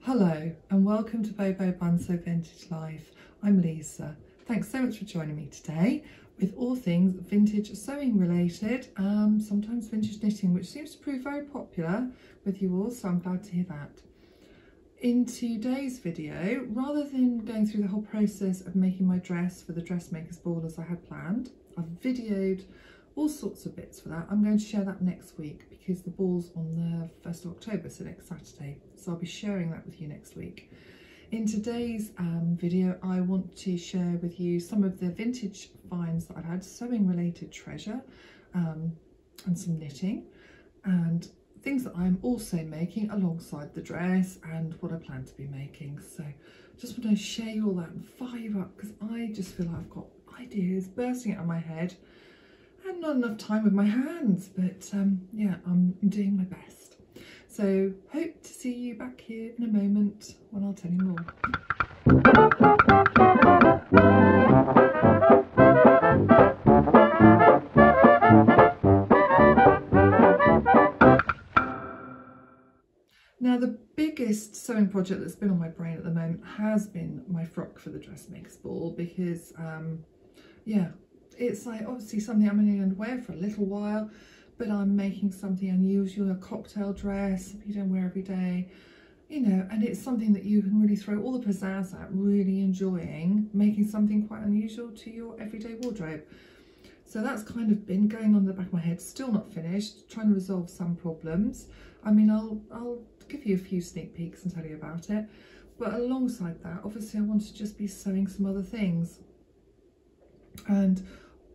Hello and welcome to Bobo Bunso Vintage Life. I'm Lisa. Thanks so much for joining me today with all things vintage sewing related, sometimes vintage knitting, which seems to prove very popular with you all, so I'm glad to hear that. In today's video, rather than going through the whole process of making my dress for the dressmaker's ball as I had planned, I've videoed all sorts of bits for that. I'm going to share that next week because the ball's on the 1st of October, so next Saturday. So I'll be sharing that with you next week. In today's video, I want to share with you some of the vintage finds that I've had, sewing related treasure, and some knitting, and things that I'm also making alongside the dress and what I plan to be making. So just want to share you all that and fire you up because I just feel like I've got ideas bursting out of my head and not enough time with my hands, but yeah, I'm doing my best. So hope to see you back here in a moment when I'll tell you more. Now, the biggest sewing project that's been on my brain at the moment has been my frock for the dressmaker's ball because yeah, it's like obviously something I'm only going to wear for a little while, but I'm making something unusual, a cocktail dress you don't wear every day, you know, and it's something that you can really throw all the pizzazz at, really enjoying making something quite unusual to your everyday wardrobe. So that's kind of been going on in the back of my head, still not finished, trying to resolve some problems. I mean, I'll give you a few sneak peeks and tell you about it, but alongside that, obviously I want to just be sewing some other things. And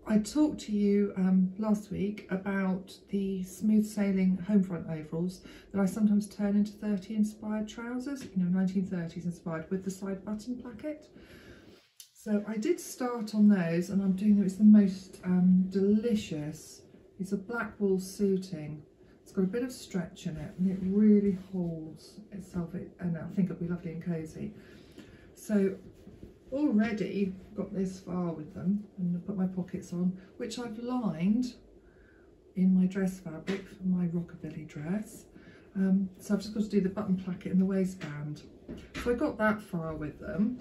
I talked to you last week about the smooth sailing home front overalls that I sometimes turn into 30 inspired trousers, you know, 1930s inspired with the side button placket. So I did start on those and I'm doing them. It's the most delicious. It's a black wool suiting. It's got a bit of stretch in it and it really holds itself, and I think it'll be lovely and cosy. So already got this far with them, and I put my pockets on, which I've lined in my dress fabric for my rockabilly dress. So I've just got to do the button placket and the waistband. So I got that far with them,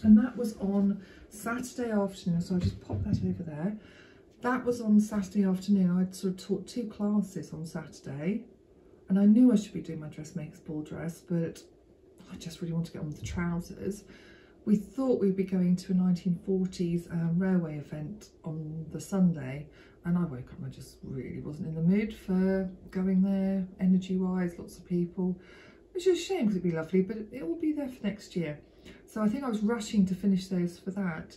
and that was on Saturday afternoon, so I just popped that over there. That was on Saturday afternoon. I'd sort of taught 2 classes on Saturday, and I knew I should be doing my dressmaker's ball dress, but I just really want to get on with the trousers. We thought we'd be going to a 1940s railway event on the Sunday, and I woke up and I just really wasn't in the mood for going there, energy-wise, lots of people. Which is a shame because it'd be lovely, but it will be there for next year. So I think I was rushing to finish those for that.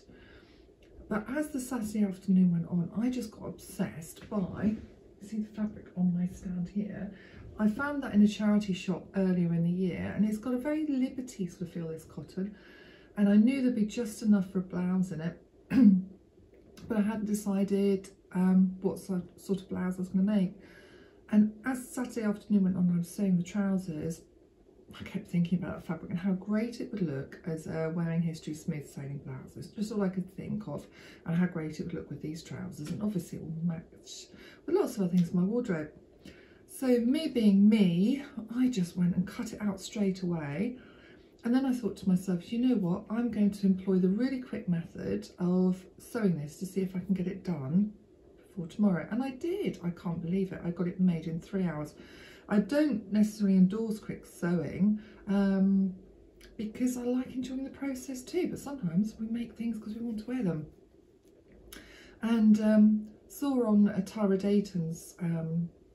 But as the Saturday afternoon went on, I just got obsessed by, you see the fabric on my stand here? I found that in a charity shop earlier in the year, and it's got a very Liberty sort of feel, this cotton. And I knew there'd be just enough for a blouse in it, but I hadn't decided what sort of blouse I was going to make. And as Saturday afternoon went on, I was sewing the trousers, I kept thinking about the fabric and how great it would look as a wearing history smooth sailing blouse. It's just all I could think of, and how great it would look with these trousers, and obviously it will match with lots of other things in my wardrobe. So me being me, I just went and cut it out straight away. And then I thought to myself, you know what, I'm going to employ the really quick method of sewing this to see if I can get it done before tomorrow. And I did. I can't believe it. I got it made in 3 hours. I don't necessarily endorse quick sewing because I like enjoying the process too, but sometimes we make things because we want to wear them. And saw on Tara Dayton's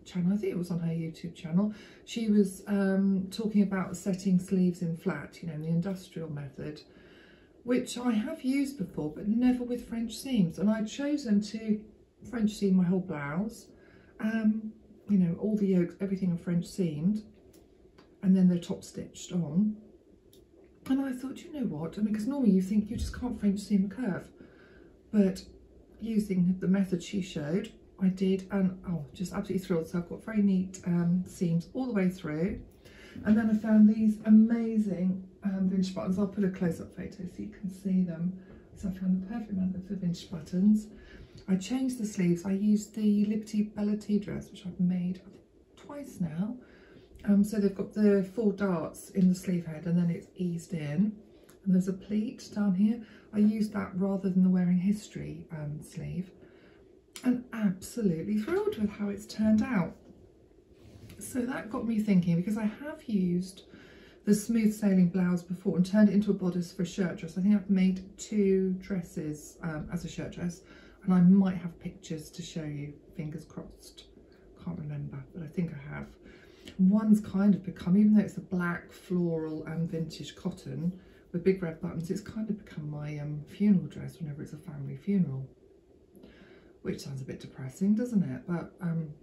channel, I think it was on her YouTube channel, she was talking about setting sleeves in flat, you know, in the industrial method, which I have used before but never with French seams, and I'd chosen to French seam my whole blouse, you know, all the yokes, everything are French seamed, and then they're top stitched on. And I thought, you know what, I mean, because normally you think you just can't French seam a curve, but using the method she showed, I did, and oh, just absolutely thrilled. So I've got very neat seams all the way through, and then I found these amazing vintage buttons. I'll put a close-up photo so you can see them. So I found the perfect method for vintage buttons. I changed the sleeves. I used the Liberty Bella tea dress, which I've made twice now, So they've got the 4 darts in the sleeve head and then it's eased in, and there's a pleat down here. I used that rather than the Wearing History sleeve, and absolutely thrilled with how it's turned out. So that got me thinking, because I have used the smooth sailing blouse before and turned it into a bodice for a shirt dress. I think I've made 2 dresses as a shirt dress, and I might have pictures to show you, fingers crossed. Can't remember, but I think I have. One's kind of become, even though it's a black floral and vintage cotton with big red buttons, it's kind of become my funeral dress whenever it's a family funeral, which sounds a bit depressing, doesn't it? But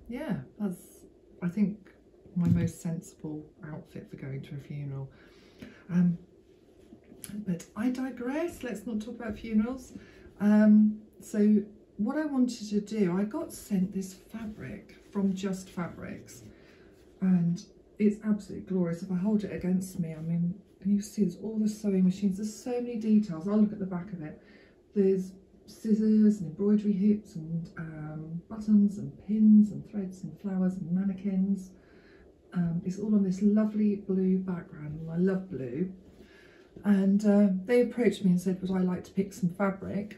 yeah, that's, I think, my most sensible outfit for going to a funeral. But I digress, let's not talk about funerals. So what I wanted to do, I got sent this fabric from Just Fabrics, and it's absolutely glorious. If I hold it against me, I mean, and you see there's all the sewing machines, there's so many details. I'll look at the back of it. There's scissors and embroidery hoops and buttons and pins and threads and flowers and mannequins. It's all on this lovely blue background, and I love blue. And they approached me and said, would I like to pick some fabric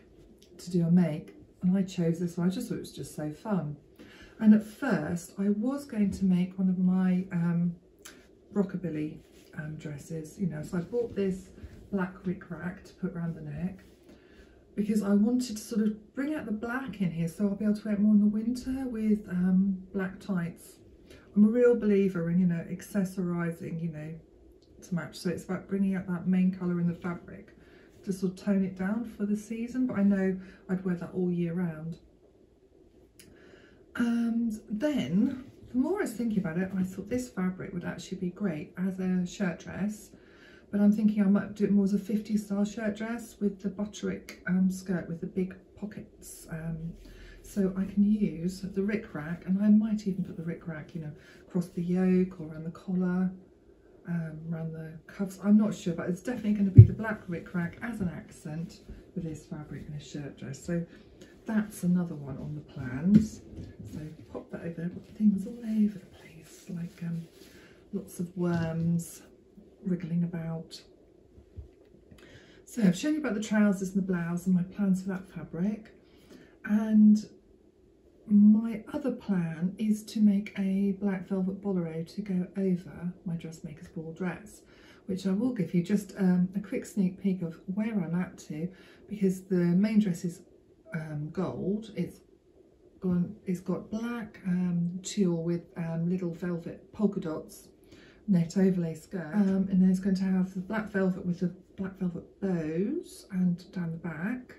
to do a make? And I chose this one. I just thought it was just so fun. And at first I was going to make one of my rockabilly dresses, you know, so I bought this black rickrack to put around the neck, because I wanted to sort of bring out the black in here so I'll be able to wear it more in the winter with black tights. I'm a real believer in, you know, accessorising, you know, to match. So it's about bringing out that main colour in the fabric to sort of tone it down for the season, but I know I'd wear that all year round. And then the more I was thinking about it, I thought this fabric would actually be great as a shirt dress, but I'm thinking I might do it more as a 50s style shirt dress with the butterick skirt with the big pockets. So I can use the rickrack, and I might even put the rickrack, you know, across the yoke or around the collar, around the cuffs. I'm not sure, but it's definitely going to be the black rickrack as an accent with this fabric and a shirt dress. So that's another one on the plans. So pop that over. I've got things all over the place, like lots of worms wriggling about. So I've shown you about the trousers and the blouse and my plans for that fabric. And my other plan is to make a black velvet bolero to go over my dressmaker's ball dress, which I will give you just a quick sneak peek of where I'm at to, because the main dress is gold. It's got black tulle with little velvet polka dots, net overlay skirt, and then it's going to have the black velvet with the black velvet bows and down the back.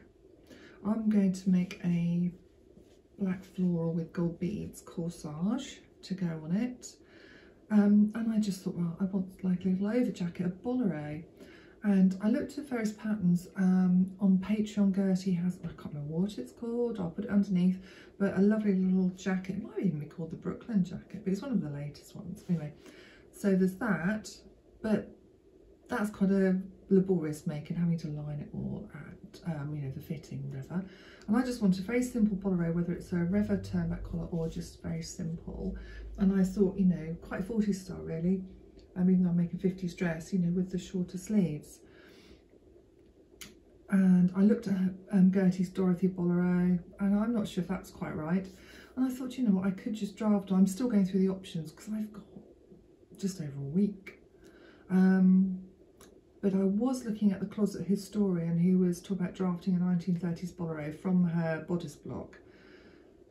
I'm going to make a black floral with gold beads corsage to go on it, and I just thought, well, I want like a little over jacket, a bolero. And I looked at various patterns on Patreon. Gertie has, I can't remember what it's called, I'll put it underneath, but a lovely little jacket. It might even be called the Brooklyn jacket, but it's one of the latest ones. Anyway, so there's that, but that's quite a laborious make and having to line it all at, you know, the fitting, whatever. And I just wanted a very simple bolero, whether it's a Reva turnback collar or just very simple. And I thought, you know, quite 40s style really. Even though I'm making 50s dress, you know, with the shorter sleeves. And I looked at Gertie's Dorothy Bolero, and I'm not sure if that's quite right. And I thought, you know what, I could just draft. I'm still going through the options because I've got just over a week. But I was looking at the Closet Historian, who was talking about drafting a 1930s bolero from her bodice block.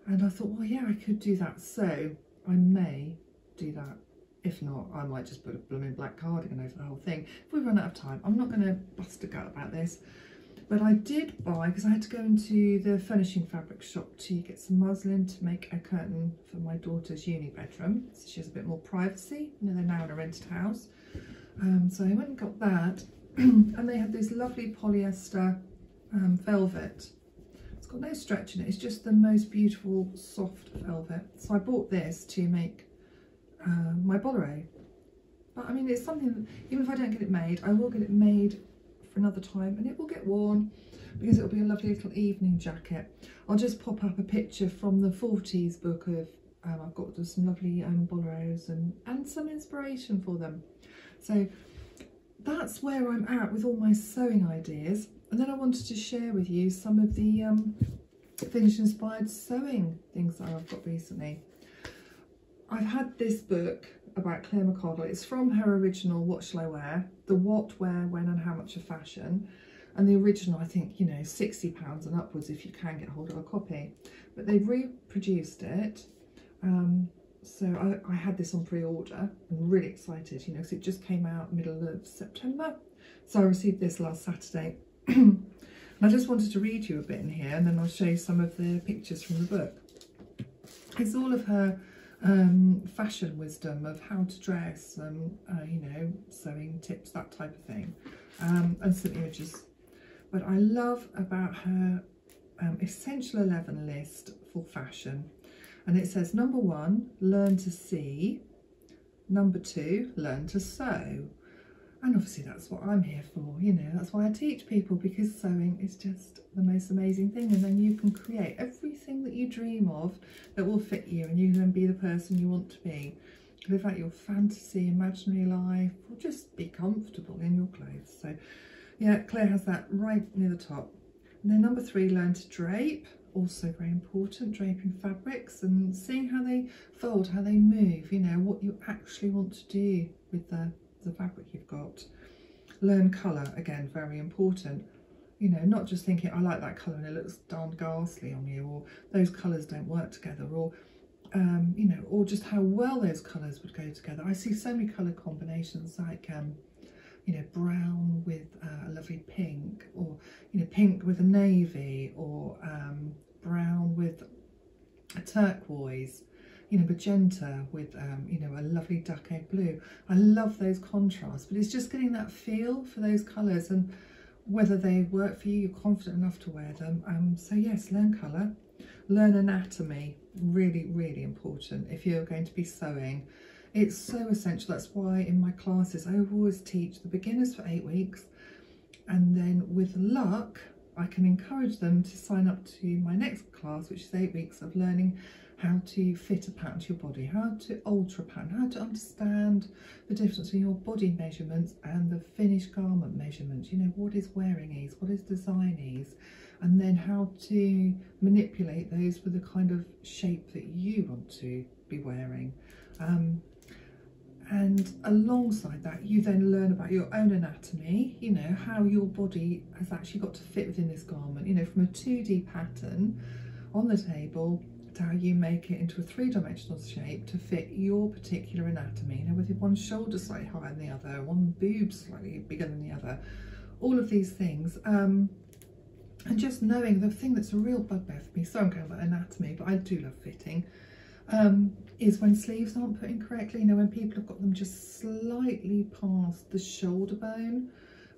And I thought, well, yeah, I could do that. So I may do that. If not, I might just put a blooming black cardigan over the whole thing. If we run out of time, I'm not going to bust a gut about this. But I did buy, because I had to go into the furnishing fabric shop to get some muslin to make a curtain for my daughter's uni bedroom. So she has a bit more privacy. You know, they're now in a rented house. So I went and got that. And they had this lovely polyester velvet. It's got no stretch in it. It's just the most beautiful soft velvet. So I bought this to make my bolero. But I mean, it's something that, even if I don't get it made, I will get it made for another time, and it will get worn because it'll be a lovely little evening jacket. I'll just pop up a picture from the 40s book of I've got some lovely boleros and some inspiration for them. So that's where I'm at with all my sewing ideas. And then I wanted to share with you some of the finished inspired sewing things that I've got recently. I've had this book about Claire McCardell. It's from her original What Shall I Wear? The What, Where, When and How Much of Fashion. And the original, I think, you know, £60 and upwards if you can get hold of a copy. But they've reproduced it. So I had this on pre-order. I'm really excited, you know, because it just came out middle of September. So I received this last Saturday. And I just wanted to read you a bit in here, and then I'll show you some of the pictures from the book. It's all of her fashion wisdom of how to dress, you know, sewing tips, that type of thing, and some images. But I love about her essential 11 list for fashion. And it says, number 1, learn to see. Number 2, learn to sew. And obviously that's what I'm here for, you know, that's why I teach people, because sewing is just the most amazing thing. And then you can create everything that you dream of that will fit you, and you can be the person you want to be. Live out your fantasy, imaginary life, or just be comfortable in your clothes. So yeah, Claire has that right near the top. And then number 3, learn to drape. Also very important, draping fabrics and seeing how they fold, how they move, you know, what you actually want to do with the fabric you've got. Learn colour, again, very important. You know, not just thinking, I like that colour and it looks darn ghastly on you, or those colours don't work together, or you know, or just how well those colours would go together. I see so many colour combinations, like you know, brown with a lovely pink, or, you know, pink with a navy, or brown with a turquoise, you know, magenta with, you know, a lovely duck egg blue. I love those contrasts, but it's just getting that feel for those colours and whether they work for you, you're confident enough to wear them. So yes, learn colour, learn anatomy, really, really important if you're going to be sewing. It's so essential. That's why in my classes I always teach the beginners for 8 weeks, and then with luck I can encourage them to sign up to my next class, which is 8 weeks of learning how to fit a pattern to your body, how to alter a pattern, how to understand the difference in your body measurements and the finished garment measurements. You know, what is wearing ease, what is design ease, and then how to manipulate those for the kind of shape that you want to be wearing. And alongside that, you then learn about your own anatomy, you know, how your body has actually got to fit within this garment, you know, from a 2D pattern on the table to how you make it into a 3-dimensional shape to fit your particular anatomy, you know, with one shoulder slightly higher than the other, one boob slightly bigger than the other, all of these things. And just knowing the thing that's a real bugbear for me, so I'm going about anatomy, but I do love fitting, is when sleeves aren't put in correctly, you know, when people have got them just slightly past the shoulder bone,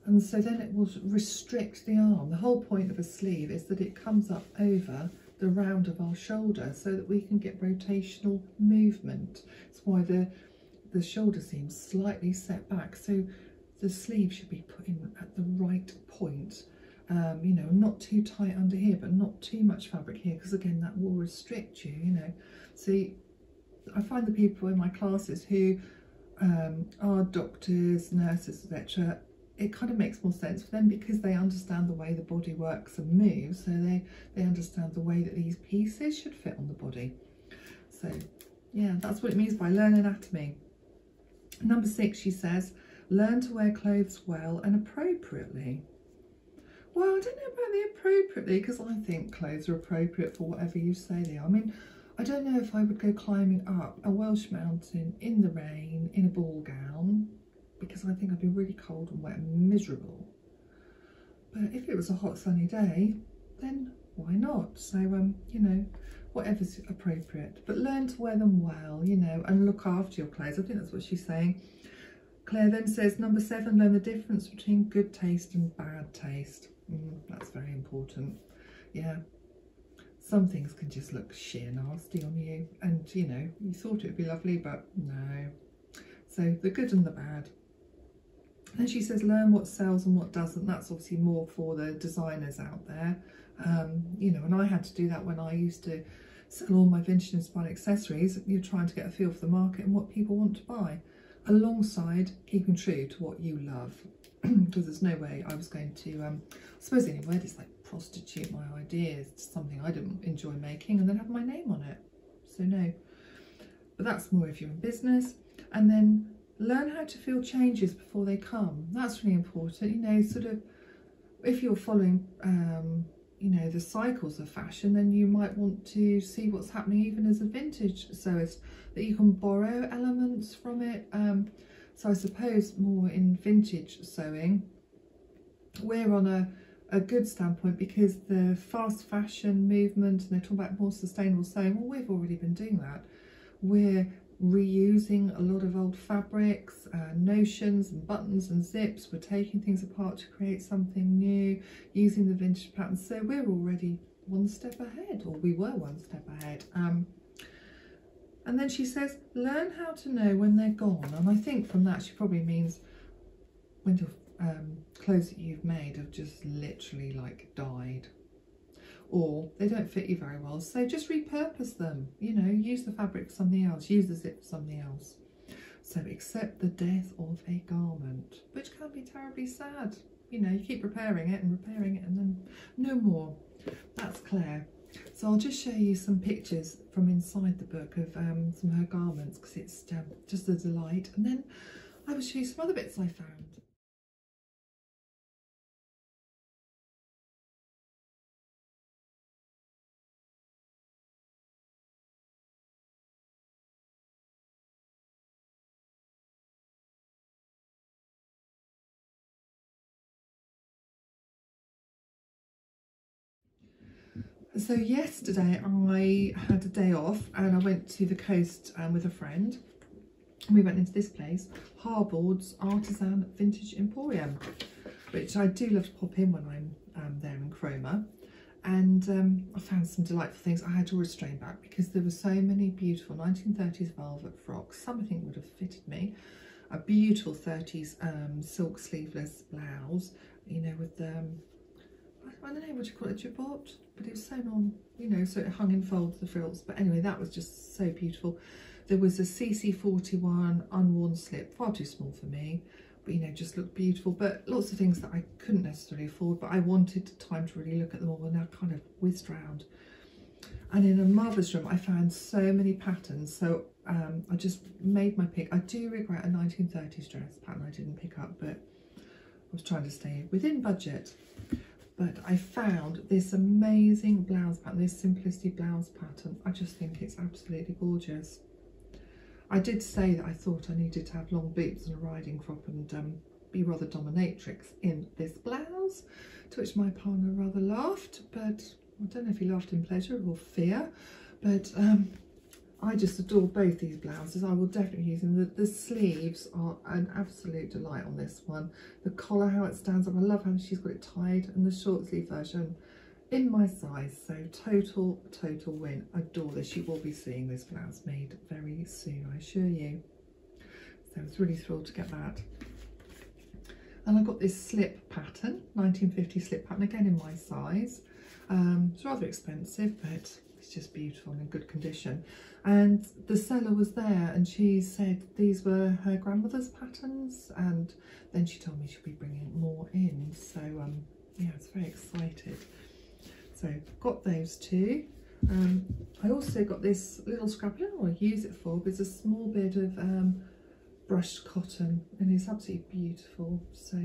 and so then it will restrict the arm. The whole point of a sleeve is that it comes up over the round of our shoulder so that we can get rotational movement. It's why the shoulder seam's slightly set back, so the sleeve should be put in at the right point. You know, not too tight under here, but not too much fabric here, because again that will restrict you, you know. So I find the people in my classes who are doctors, nurses, etc., it kind of makes more sense for them because they understand the way the body works and moves, so they understand the way that these pieces should fit on the body. So yeah, that's what it means by learn anatomy. Number 6, she says, learn to wear clothes well and appropriately. Well, I don't know about the appropriately, because I think clothes are appropriate for whatever you say they are. I mean, I don't know if I would go climbing up a Welsh mountain in the rain in a ball gown, because I think I'd be really cold and wet and miserable. But if it was a hot sunny day, then why not? So, you know, whatever's appropriate. But learn to wear them well, you know, and look after your clothes. I think that's what she's saying. Claire then says, number 7, learn the difference between good taste and bad taste. That's very important. Yeah. Some things can just look sheer nasty on you, and you know, you thought it would be lovely, but no. So the good and the bad. Then she says, learn what sells and what doesn't. That's obviously more for the designers out there. You know, and I had to do that when I used to sell all my vintage inspired accessories, you're trying to get a feel for the market and what people want to buy, alongside keeping true to what you love. Because there's no way I was going to, I suppose the only word is like prostitute my ideas to something I didn't enjoy making and then have my name on it. So no, but that's more if you're in business. And then learn how to feel changes before they come. That's really important, you know, sort of if you're following, you know, the cycles of fashion, then you might want to see what's happening even as a vintage sewist, that you can borrow elements from it. So I suppose more in vintage sewing, we're on a good standpoint because the fast fashion movement, and they're talking about more sustainable sewing, well, we've already been doing that. We're reusing a lot of old fabrics, notions and buttons and zips. We're taking things apart to create something new, using the vintage patterns. So we're already one step ahead, or we were one step ahead. And then she says, learn how to know when they're gone. And I think from that she probably means when the clothes that you've made have just literally like died, or they don't fit you very well, so just repurpose them, you know, use the fabric for something else, use the zip for something else. So accept the death of a garment, which can be terribly sad. You know, you keep repairing it and then no more. That's Claire. So I'll just show you some pictures from inside the book of some of her garments, because it's just a delight, and then I will show you some other bits I found. So yesterday I had a day off and I went to the coast with a friend. We went into this place, Harbord's Artisan Vintage Emporium, which I do love to pop in when I'm there in Cromer. And I found some delightful things. I had to restrain back because there were so many beautiful 1930s velvet frocks. Some I think would have fitted me. A beautiful 30s silk sleeveless blouse, you know, with I don't know what you call it, jabot, but it was sewn on, you know, so it hung in folds, the frills. But anyway, that was just so beautiful. There was a CC41 unworn slip, far too small for me, but you know, just looked beautiful. But lots of things that I couldn't necessarily afford, but I wanted time to really look at them all, and I kind of whizzed round. And in a mother's room, I found so many patterns, so I just made my pick. I do regret a 1930s dress pattern I didn't pick up, but I was trying to stay within budget. But I found this amazing blouse pattern, this Simplicity blouse pattern. I just think it's absolutely gorgeous. I did say that I thought I needed to have long boots and a riding crop and be rather dominatrix in this blouse, to which my partner rather laughed, but I don't know if he laughed in pleasure or fear, but I just adore both these blouses. I will definitely use them. The sleeves are an absolute delight on this one. The collar, how it stands up, I love how she's got it tied, and the short sleeve version in my size. So total win. Adore this. You will be seeing this blouse made very soon, I assure you. So I was really thrilled to get that. And I got this slip pattern, 1950 slip pattern, again in my size. It's rather expensive, but it's just beautiful and in good condition. And the seller was there and she said these were her grandmother's patterns, and then she told me she'll be bringing more in. So yeah, I was very excited. So got those two. I also got this little scrap. I don't know what I use it for, but it's a small bit of brushed cotton, and it's absolutely beautiful. So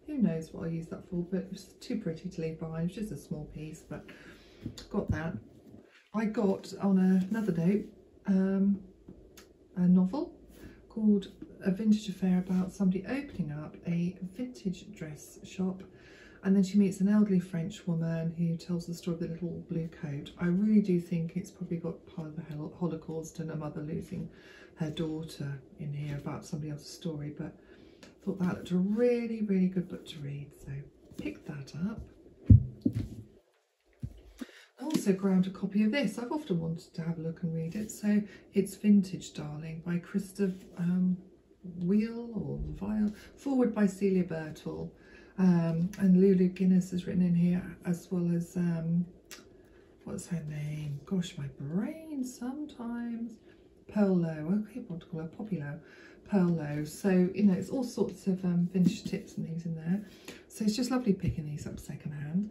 who knows what I use that for, but it's too pretty to leave behind. It's just a small piece, but got that. I got, on another note, a novel called A Vintage Affair, about somebody opening up a vintage dress shop, and then she meets an elderly French woman who tells the story of the little blue coat. I really do think it's probably got part of the Holocaust and a mother losing her daughter in here, about somebody else's story, but I thought that looked a really good book to read, so picked that up. I also grabbed a copy of this. I've often wanted to have a look and read it. So it's Vintage Darling by Krista Wheel or Vile, forward by Celia Birtle, and Lulu Guinness is written in here, as well as what's her name? Gosh, my brain sometimes. Pearl Low, okay, what to call her, Poppy Low. Pearl Low. So, you know, it's all sorts of vintage tips and things in there. So it's just lovely picking these up secondhand.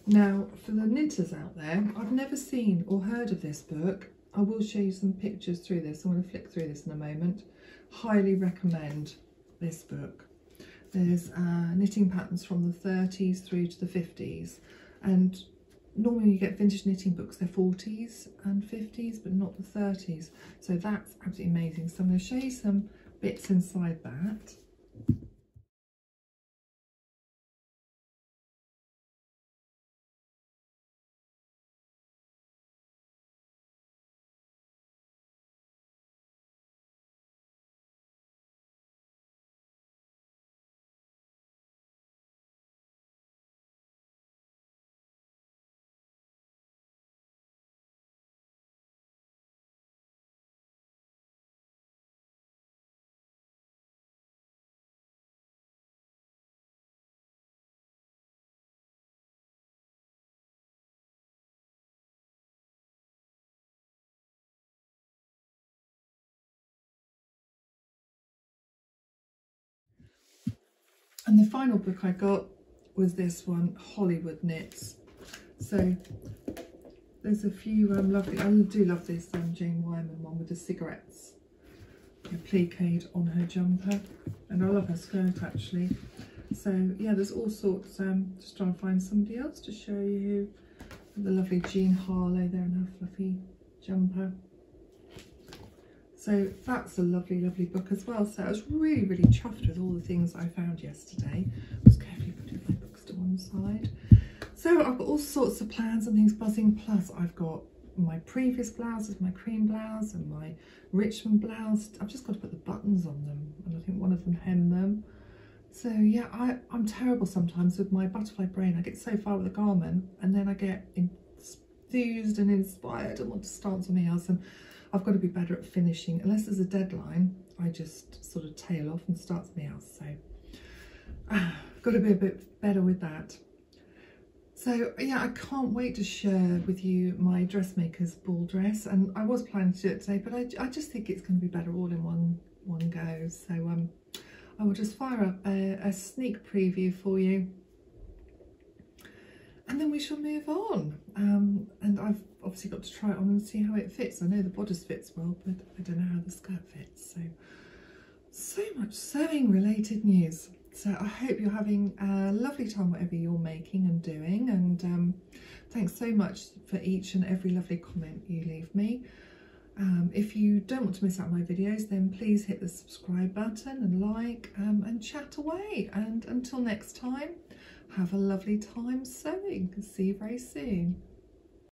Now, for the knitters out there, I've never seen or heard of this book. I will show you some pictures through this. I'm going to flick through this in a moment. Highly recommend this book. There's knitting patterns from the 30s through to the 50s. And normally you get vintage knitting books, they're 40s and 50s, but not the 30s. So that's absolutely amazing. So I'm going to show you some bits inside that. And the final book I got was this one, Hollywood Knits. So there's a few lovely, I do love this Jane Wyman one with the cigarettes appliqued on her jumper, and I love her skirt actually. So yeah, there's all sorts. Just trying to find somebody else to show you. The lovely Jean Harlow there in her fluffy jumper. So that's a lovely, lovely book as well. So I was really, really chuffed with all the things I found yesterday. I was carefully putting my books to one side. So I've got all sorts of plans and things buzzing. Plus I've got my previous blouses, my cream blouse and my Richmond blouse. I've just got to put the buttons on them, and I think one of them hem them. So yeah, I'm terrible sometimes with my butterfly brain. I get so far with a garment and then I get enthused and inspired and want to start something else, and I've got to be better at finishing. Unless there's a deadline, I just sort of tail off and start something else. So I've got to be a bit better with that. So yeah, I can't wait to share with you my dressmaker's ball dress, and I was planning to do it today, but I just think it's going to be better all in one go. So I will just fire up a sneak preview for you, and then we shall move on. And I've obviously got to try it on and see how it fits. I know the bodice fits well, but I don't know how the skirt fits. So much sewing related news. So I hope you're having a lovely time whatever you're making and doing, and thanks so much for each and every lovely comment you leave me. If you don't want to miss out my videos, then please hit the subscribe button and like, and chat away. And until next time, have a lovely time sewing. See you very soon.